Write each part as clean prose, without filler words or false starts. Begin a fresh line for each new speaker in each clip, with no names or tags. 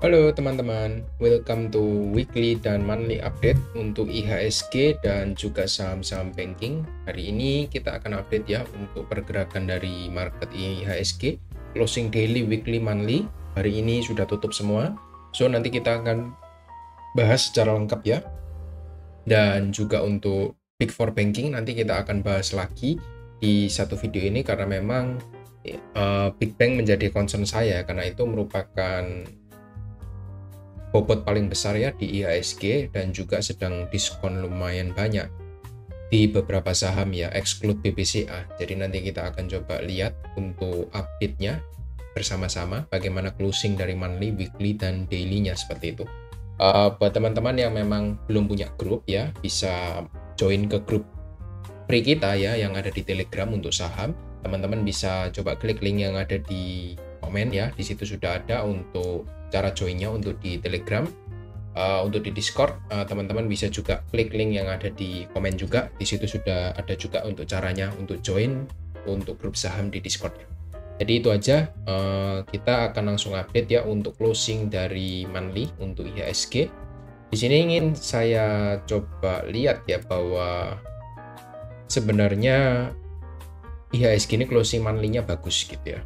Halo teman-teman, welcome to weekly dan monthly update untuk IHSG dan juga saham-saham banking. Hari ini kita akan update ya untuk pergerakan dari market IHSG, closing daily, weekly, monthly. Hari ini sudah tutup semua, so nanti kita akan bahas secara lengkap ya. Dan juga untuk Big Four banking nanti kita akan bahas lagi di satu video ini karena memang Big Bank menjadi concern saya karena itu merupakan bobot paling besar ya di IHSG dan juga sedang diskon lumayan banyak di beberapa saham ya, exclude BBCA. Jadi nanti kita akan coba lihat untuk update-nya bersama-sama bagaimana closing dari monthly, weekly, dan daily-nya seperti itu. Buat teman-teman yang memang belum punya grup ya, bisa join ke grup free kita ya yang ada di Telegram untuk saham. Teman-teman bisa coba klik link yang ada di komen ya, di situ sudah ada untuk cara joinnya untuk di Telegram. Untuk di Discord teman-teman bisa juga klik link yang ada di komen juga, di situ sudah ada juga untuk caranya untuk join untuk grup saham di Discordnya. Jadi itu aja, kita akan langsung update ya untuk closing dari monthly untuk IHSG. Di sini ingin saya coba lihat ya bahwa sebenarnya IHSG ini closing monthly-nya bagus gitu ya.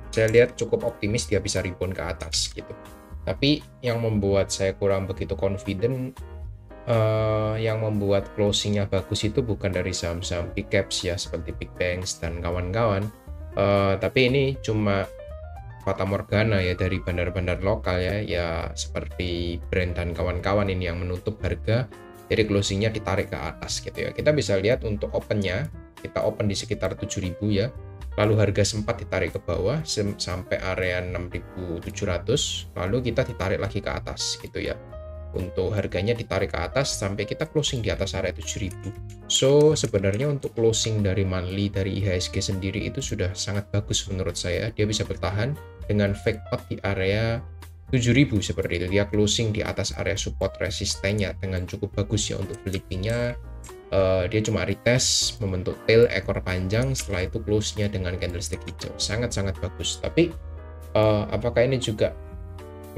Saya lihat cukup optimis dia bisa rebound ke atas gitu. Tapi yang membuat saya kurang begitu confident, yang membuat closingnya bagus itu bukan dari saham-saham big caps ya seperti Big Banks dan kawan-kawan. Tapi ini cuma fata morgana ya dari bandar-bandar lokal ya seperti Brand dan kawan-kawan ini yang menutup harga, jadi closingnya ditarik ke atas gitu ya. Kita bisa lihat untuk opennya, kita open di sekitar 7.000 ya. Lalu harga sempat ditarik ke bawah sampai area 6.700, lalu kita ditarik lagi ke atas gitu ya. Untuk harganya ditarik ke atas sampai kita closing di atas area 7.000. So sebenarnya untuk closing dari monthly dari IHSG sendiri itu sudah sangat bagus menurut saya. Dia bisa bertahan dengan fake out di area 7.000 seperti itu. Dia closing di atas area support resistennya dengan cukup bagus ya untuk flippingnya. Dia cuma retest membentuk tail ekor panjang, setelah itu close-nya dengan candlestick hijau, sangat-sangat bagus. Tapi apakah ini juga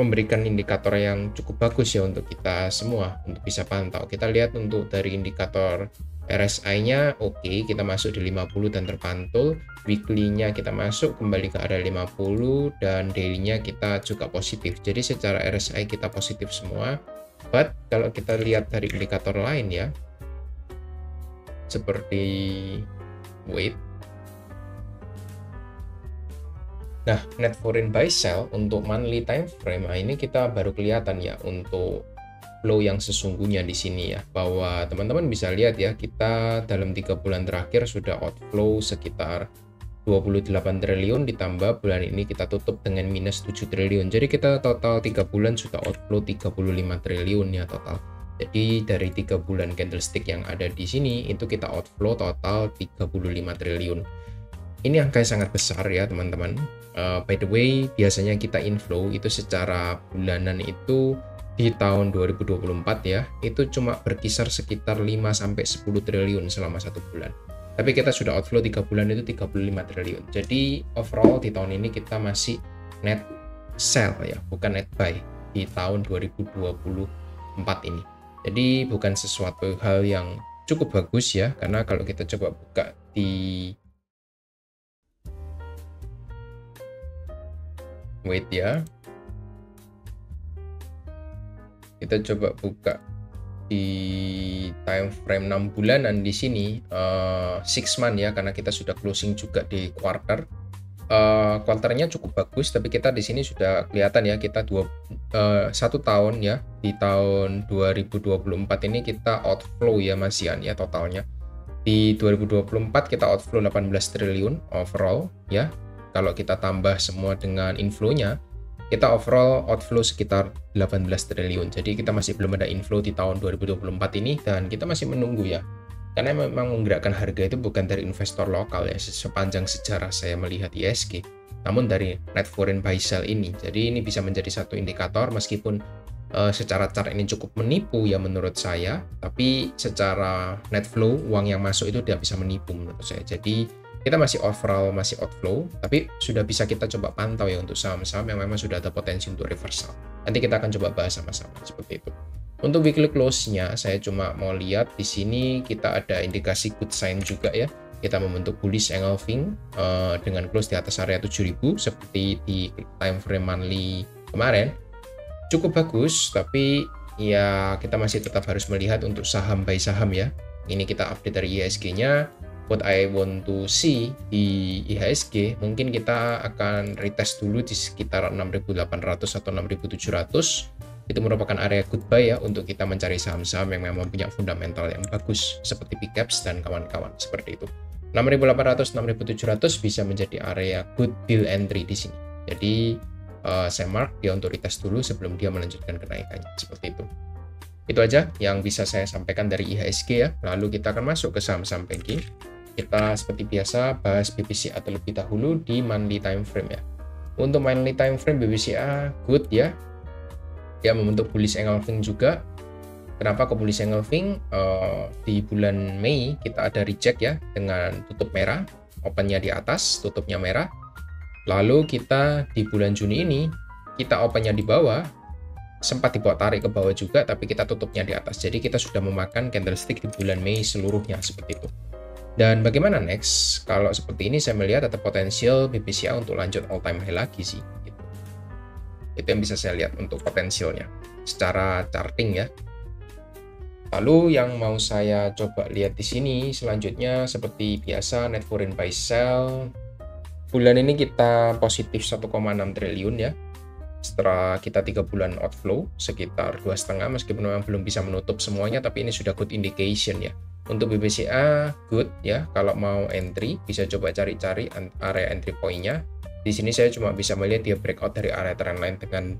memberikan indikator yang cukup bagus ya untuk kita semua untuk bisa pantau? Kita lihat untuk dari indikator RSI-nya oke, kita masuk di 50 dan terpantul. Weekly-nya kita masuk kembali ke area 50 dan daily-nya kita juga positif. Jadi secara RSI kita positif semua. But kalau kita lihat dari indikator lain ya, seperti wait. Nah, net foreign buy sell untuk monthly time frame, ini kita baru kelihatan ya untuk flow yang sesungguhnya di sini ya, bahwa teman-teman bisa lihat ya, kita dalam 3 bulan terakhir sudah outflow sekitar 28 triliun, ditambah bulan ini kita tutup dengan minus 7 triliun. Jadi kita total 3 bulan sudah outflow 35 triliun ya total. Jadi dari 3 bulan candlestick yang ada di sini itu kita outflow total 35 triliun. Ini angka yang sangat besar ya teman-teman. By the way, biasanya kita inflow itu secara bulanan itu di tahun 2024 ya, itu cuma berkisar sekitar 5-10 triliun selama 1 bulan. Tapi kita sudah outflow 3 bulan itu 35 triliun. Jadi overall di tahun ini kita masih net sell ya, bukan net buy di tahun 2024 ini. Jadi bukan sesuatu hal yang cukup bagus ya, karena kalau kita coba buka di wait ya, kita coba buka di time frame 6 bulanan di sini, 6 month ya, karena kita sudah closing juga di quarter. Kuarternya cukup bagus, tapi kita di sini sudah kelihatan ya, kita 1 tahun ya, di tahun 2024 ini kita outflow ya masihan ya totalnya. Di 2024 kita outflow 18 triliun overall ya. Kalau kita tambah semua dengan inflow-nya, kita overall outflow sekitar 18 triliun. Jadi kita masih belum ada inflow di tahun 2024 ini, dan kita masih menunggu ya. Karena memang menggerakkan harga itu bukan dari investor lokal ya, sepanjang sejarah saya melihat IHSG, namun dari net foreign buy sell ini. Jadi ini bisa menjadi satu indikator, meskipun secara chart ini cukup menipu ya menurut saya, tapi secara net flow, uang yang masuk itu tidak bisa menipu menurut saya. Jadi kita masih overall masih outflow, tapi sudah bisa kita coba pantau ya untuk saham-saham yang memang sudah ada potensi untuk reversal. Nanti kita akan coba bahas sama-sama seperti itu. Untuk weekly close-nya, saya cuma mau lihat di sini kita ada indikasi good sign juga ya. Kita membentuk bullish engulfing dengan close di atas area 7000 seperti di time frame monthly kemarin. Cukup bagus, tapi ya kita masih tetap harus melihat untuk saham by saham ya. Ini kita update dari IHSG-nya. What I want to see di IHSG, mungkin kita akan retest dulu di sekitar 6.800 atau 6.700. Itu merupakan area good buy ya untuk kita mencari saham-saham yang memang punya fundamental yang bagus seperti Pcaps dan kawan-kawan seperti itu. 6.800 6.700 bisa menjadi area good deal entry di sini. Jadi saya mark dia untuk retest dulu sebelum dia melanjutkan kenaikannya seperti itu. Itu aja yang bisa saya sampaikan dari IHSG ya. Lalu kita akan masuk ke saham-saham banking. Kita seperti biasa bahas BBCA terlebih dahulu di monthly time frame ya. Untuk monthly time frame BBCA good ya. Dia membentuk bullish engulfing juga. Kenapa kok bullish engulfing? Di bulan Mei kita ada reject ya dengan tutup merah, opennya di atas, tutupnya merah. Lalu kita di bulan Juni ini kita opennya di bawah, sempat dibawa tarik ke bawah juga, tapi kita tutupnya di atas. Jadi kita sudah memakan candlestick di bulan Mei seluruhnya seperti itu. Dan bagaimana next? Kalau seperti ini saya melihat ada potensial BBCA untuk lanjut all time high lagi sih. Gitu. Itu yang bisa saya lihat untuk potensialnya secara charting ya. Lalu yang mau saya coba lihat di sini selanjutnya seperti biasa net foreign buy sell. Bulan ini kita positif 1,6 triliun ya. Setelah kita 3 bulan outflow sekitar 2,5 meskipun memang belum bisa menutup semuanya, tapi ini sudah good indication ya. Untuk BBCA good ya, kalau mau entry bisa coba cari-cari area entry point-nya. Di sini saya cuma bisa melihat dia breakout dari area trendline dengan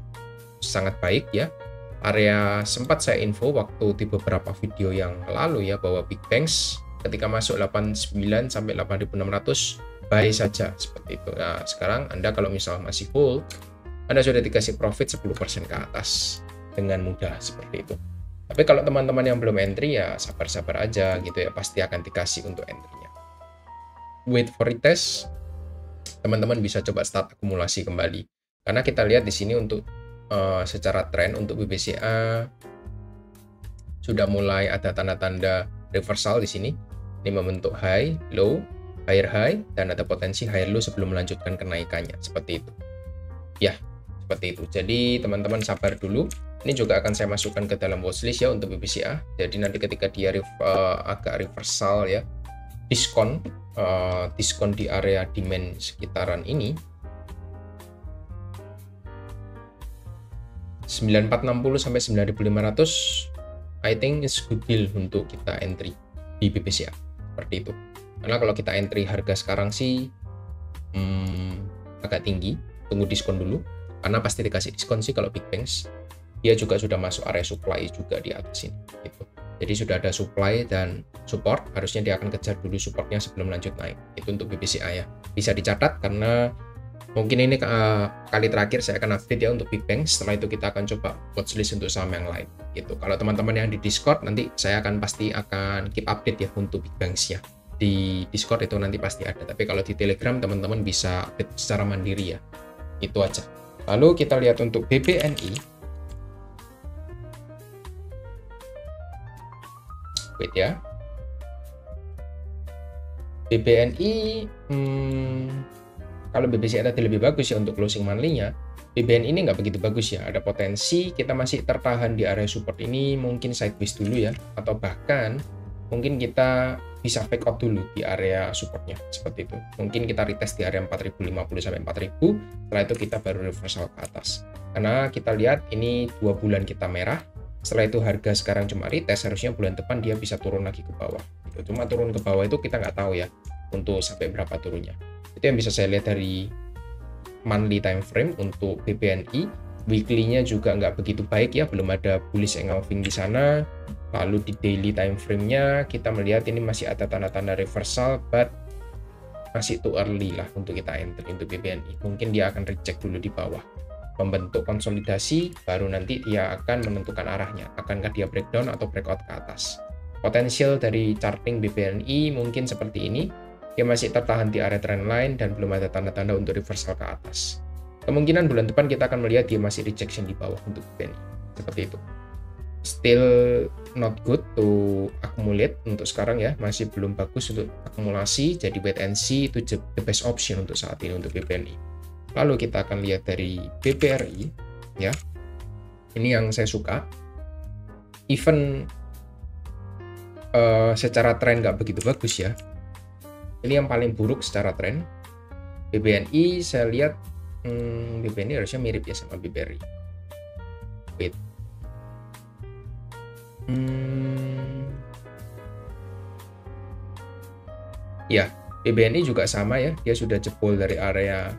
sangat baik ya. Area sempat saya info waktu di beberapa video yang lalu ya bahwa Big Banks ketika masuk 89 sampai 8.600 buy saja seperti itu. Nah, sekarang Anda kalau misalnya masih hold, Anda sudah dikasih profit 10% ke atas dengan mudah seperti itu. Tapi kalau teman-teman yang belum entry ya sabar-sabar aja gitu ya, pasti akan dikasih untuk entry-nya. Wait for retest, teman-teman bisa coba start akumulasi kembali. Karena kita lihat di sini untuk secara tren untuk BBCA sudah mulai ada tanda-tanda reversal di sini. Ini membentuk high, low, higher high, dan ada potensi higher low sebelum melanjutkan kenaikannya seperti itu. Ya, seperti itu. Jadi teman-teman sabar dulu. Ini juga akan saya masukkan ke dalam watchlist ya untuk BBCA. Jadi nanti ketika dia agak reversal ya, diskon di area demand sekitaran ini 9460 sampai 9500, I think is good deal untuk kita entry di BBCA seperti itu. Karena kalau kita entry harga sekarang sih agak tinggi, tunggu diskon dulu. Karena pasti dikasih diskon sih kalau Big Banks. Dia juga sudah masuk area supply juga di atas ini gitu. Jadi sudah ada supply dan support, harusnya dia akan kejar dulu supportnya sebelum lanjut naik. Itu untuk BBCA ya. Bisa dicatat karena mungkin ini kali terakhir saya akan update ya untuk Big Banks. Setelah itu kita akan coba watchlist untuk saham yang lain gitu. Kalau teman-teman yang di Discord nanti saya pasti akan keep update ya untuk Big Banks ya. Di Discord itu nanti pasti ada. Tapi kalau di Telegram teman-teman bisa update secara mandiri ya. Itu aja. Lalu kita lihat untuk BBNI. Wait ya. BBNI kalau BBCA tadi lebih bagus ya untuk closing monthly-nya, BBNI ini nggak begitu bagus ya. Ada potensi kita masih tertahan di area support ini, mungkin sideways dulu ya, atau bahkan mungkin kita bisa fake out dulu di area supportnya seperti itu. Mungkin kita retest di area 4050 sampai 4000, setelah itu kita baru reversal ke atas. Karena kita lihat ini 2 bulan kita merah. Setelah itu harga sekarang cuma retest, harusnya bulan depan dia bisa turun lagi ke bawah. Cuma turun ke bawah itu kita nggak tahu ya untuk sampai berapa turunnya. Itu yang bisa saya lihat dari monthly time frame untuk BBNI. Weekly-nya juga nggak begitu baik ya, belum ada bullish engulfing di sana. Lalu di daily time frame-nya kita melihat ini masih ada tanda-tanda reversal, but masih too early lah untuk kita enter untuk BBNI. Mungkin dia akan reject dulu di bawah, membentuk konsolidasi, baru nanti dia akan menentukan arahnya, akankah dia breakdown atau breakout ke atas. Potensial dari charting BBNI mungkin seperti ini, dia masih tertahan di area trendline dan belum ada tanda-tanda untuk reversal ke atas. Kemungkinan bulan depan kita akan melihat dia masih rejection di bawah untuk BBNI. Seperti itu. Still not good to accumulate untuk sekarang ya, masih belum bagus untuk akumulasi. Jadi wait and see itu the best option untuk saat ini untuk BBNI. Lalu kita akan lihat dari BBRI ya. Ini yang saya suka. Even secara tren nggak begitu bagus ya. Ini yang paling buruk secara tren. BBNI saya lihat BBNI harusnya mirip ya sama BBRI. Wait. Ya, BBNI juga sama ya. Dia sudah jebol dari area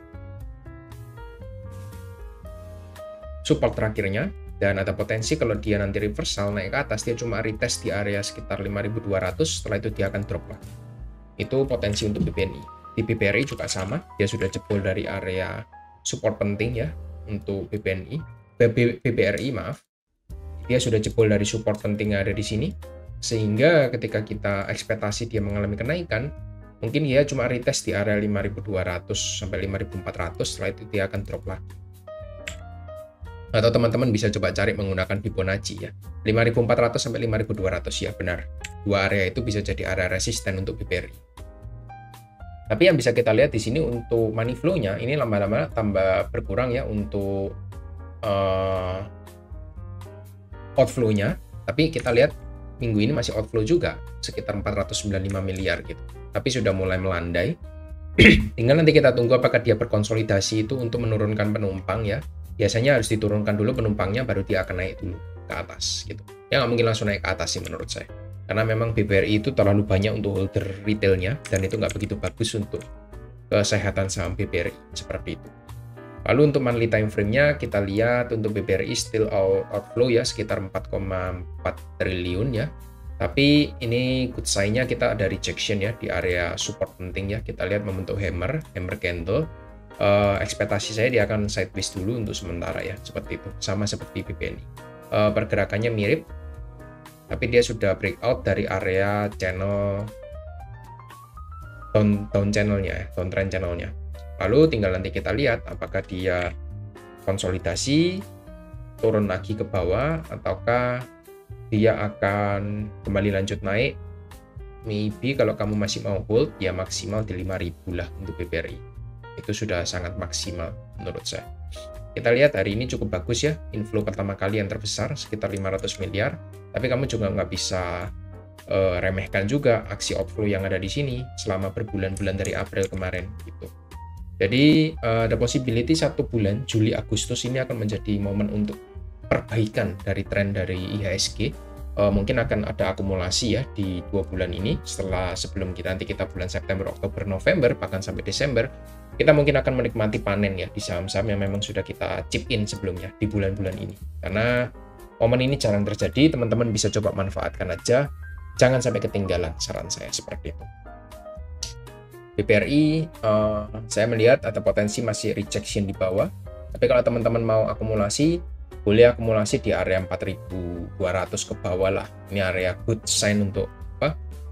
support terakhirnya. Dan ada potensi kalau dia nanti reversal naik ke atas, dia cuma retest di area sekitar 5.200, setelah itu dia akan drop lah. Itu potensi untuk BBNI. Di BBRI juga sama, dia sudah jebol dari area support penting ya untuk BBRI maaf. Dia sudah jebol dari support penting yang ada di sini, sehingga ketika kita ekspektasi dia mengalami kenaikan, mungkin dia cuma retest di area 5.200 sampai 5.400, setelah itu dia akan drop lagi. Atau teman-teman bisa coba cari menggunakan Fibonacci ya. 5.400 sampai 5.200 ya benar. Dua area itu bisa jadi area resisten untuk BBRI. Tapi yang bisa kita lihat di sini untuk money flow-nya ini lama-lama tambah berkurang ya untuk outflow-nya. Tapi kita lihat minggu ini masih outflow juga sekitar 495 miliar gitu. Tapi sudah mulai melandai. Tinggal nanti kita tunggu apakah dia berkonsolidasi itu untuk menurunkan penumpang ya. Biasanya harus diturunkan dulu penumpangnya, baru dia akan naik dulu ke atas gitu. Ya nggak mungkin langsung naik ke atas sih menurut saya. Karena memang BBRI itu terlalu banyak untuk holder retailnya, dan itu nggak begitu bagus untuk kesehatan saham BBRI, seperti itu. Lalu untuk monthly time frame-nya, kita lihat untuk BBRI still outflow ya, sekitar 4,4 triliun ya. Tapi ini good sign-nya kita ada rejection ya, di area support penting ya. Kita lihat membentuk hammer candle. Ekspektasi saya dia akan sideways dulu untuk sementara ya, seperti itu, sama seperti BBNI. Pergerakannya mirip, tapi dia sudah breakout dari area channel down channelnya ya, downtrend channelnya. Lalu tinggal nanti kita lihat apakah dia konsolidasi turun lagi ke bawah, ataukah dia akan kembali lanjut naik. Maybe kalau kamu masih mau hold ya maksimal di 5.000 lah untuk BBRI. Itu sudah sangat maksimal menurut saya. Kita lihat hari ini cukup bagus ya, inflow pertama kali yang terbesar sekitar 500 miliar. Tapi kamu juga nggak bisa remehkan juga aksi outflow yang ada di sini selama berbulan-bulan dari April kemarin gitu. Jadi ada possibility 1 bulan Juli Agustus ini akan menjadi momen untuk perbaikan dari tren dari IHSG. Mungkin akan ada akumulasi ya di 2 bulan ini, sebelum nanti kita bulan September, Oktober, November, bahkan sampai Desember, kita mungkin akan menikmati panen ya di saham-saham yang memang sudah kita chip in sebelumnya di bulan-bulan ini. Karena momen ini jarang terjadi, teman-teman bisa coba manfaatkan aja, jangan sampai ketinggalan, saran saya seperti itu. BBRI, saya melihat ada potensi masih rejection di bawah, tapi kalau teman-teman mau akumulasi, boleh akumulasi di area 4.200 ke bawah lah. Ini area good sign untuk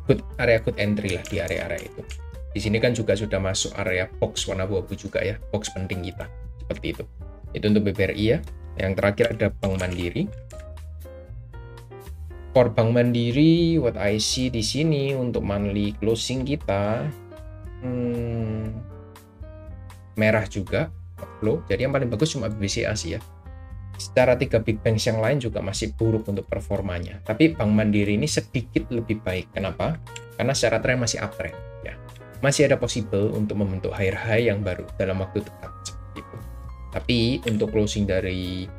good entry lah di area-area itu. Di sini kan juga sudah masuk area box warna abu-abu juga ya, box penting kita, seperti itu. Itu untuk BBRI ya. Yang terakhir ada Bank Mandiri. For Bank Mandiri, what I see di sini untuk monthly closing kita merah juga outflow. Jadi yang paling bagus cuma BBCA sih ya. Secara 3 big banks yang lain juga masih buruk untuk performanya. Tapi Bank Mandiri ini sedikit lebih baik. Kenapa? Karena secara tren masih uptrend ya. Masih ada possible untuk membentuk higher high yang baru dalam waktu dekat seperti itu. Tapi untuk closing dari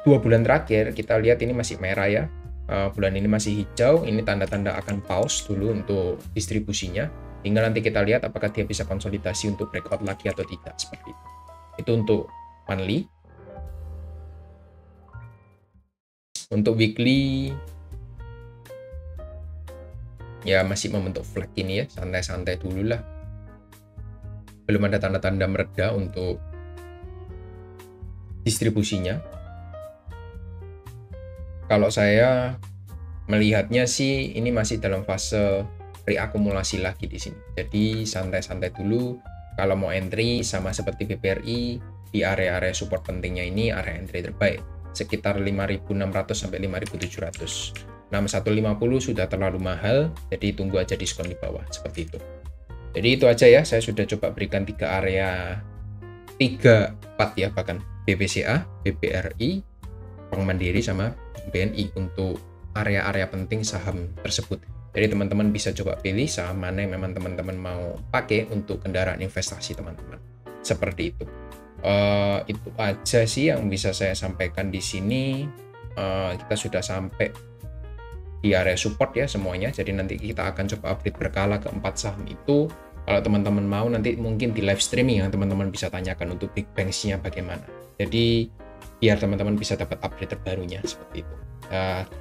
2 bulan terakhir kita lihat ini masih merah ya. Bulan ini masih hijau. Ini tanda-tanda akan pause dulu untuk distribusinya. Tinggal nanti kita lihat apakah dia bisa konsolidasi untuk breakout lagi atau tidak, seperti itu. Itu untuk monthly. Untuk weekly ya masih membentuk flag ini ya, santai-santai dulu lah. Belum ada tanda-tanda mereda untuk distribusinya. Kalau saya melihatnya sih ini masih dalam fase reakumulasi lagi di sini. Jadi santai-santai dulu. Kalau mau entry sama seperti BBRI, di area-area support pentingnya ini area entry terbaik, sekitar 5.600 sampai 5.700. 6150 sudah terlalu mahal, jadi tunggu aja diskon di bawah, seperti itu. Jadi itu aja ya, saya sudah coba berikan 3 area, 4 ya bahkan, BBCA, BBRI, Bank Mandiri, sama BNI untuk area-area penting saham tersebut. Jadi teman-teman bisa coba pilih saham mana yang memang teman-teman mau pakai untuk kendaraan investasi teman-teman. Seperti itu. Itu aja sih yang bisa saya sampaikan di sini. Kita sudah sampai di area support ya semuanya. Jadi nanti kita akan coba update berkala ke 4 saham itu. Kalau teman-teman mau nanti mungkin di live streaming yang teman-teman bisa tanyakan untuk Big Banks-nya bagaimana. Jadi biar teman-teman bisa dapat update terbarunya seperti itu.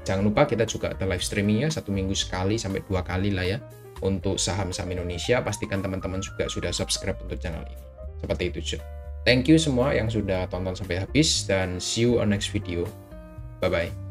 Jangan lupa kita juga ada live streamingnya 1 minggu sekali sampai 2 kali lah ya untuk saham-saham Indonesia. Pastikan teman-teman juga sudah subscribe untuk channel ini. Seperti itu. Thank you semua yang sudah tonton sampai habis dan see you on next video. Bye bye.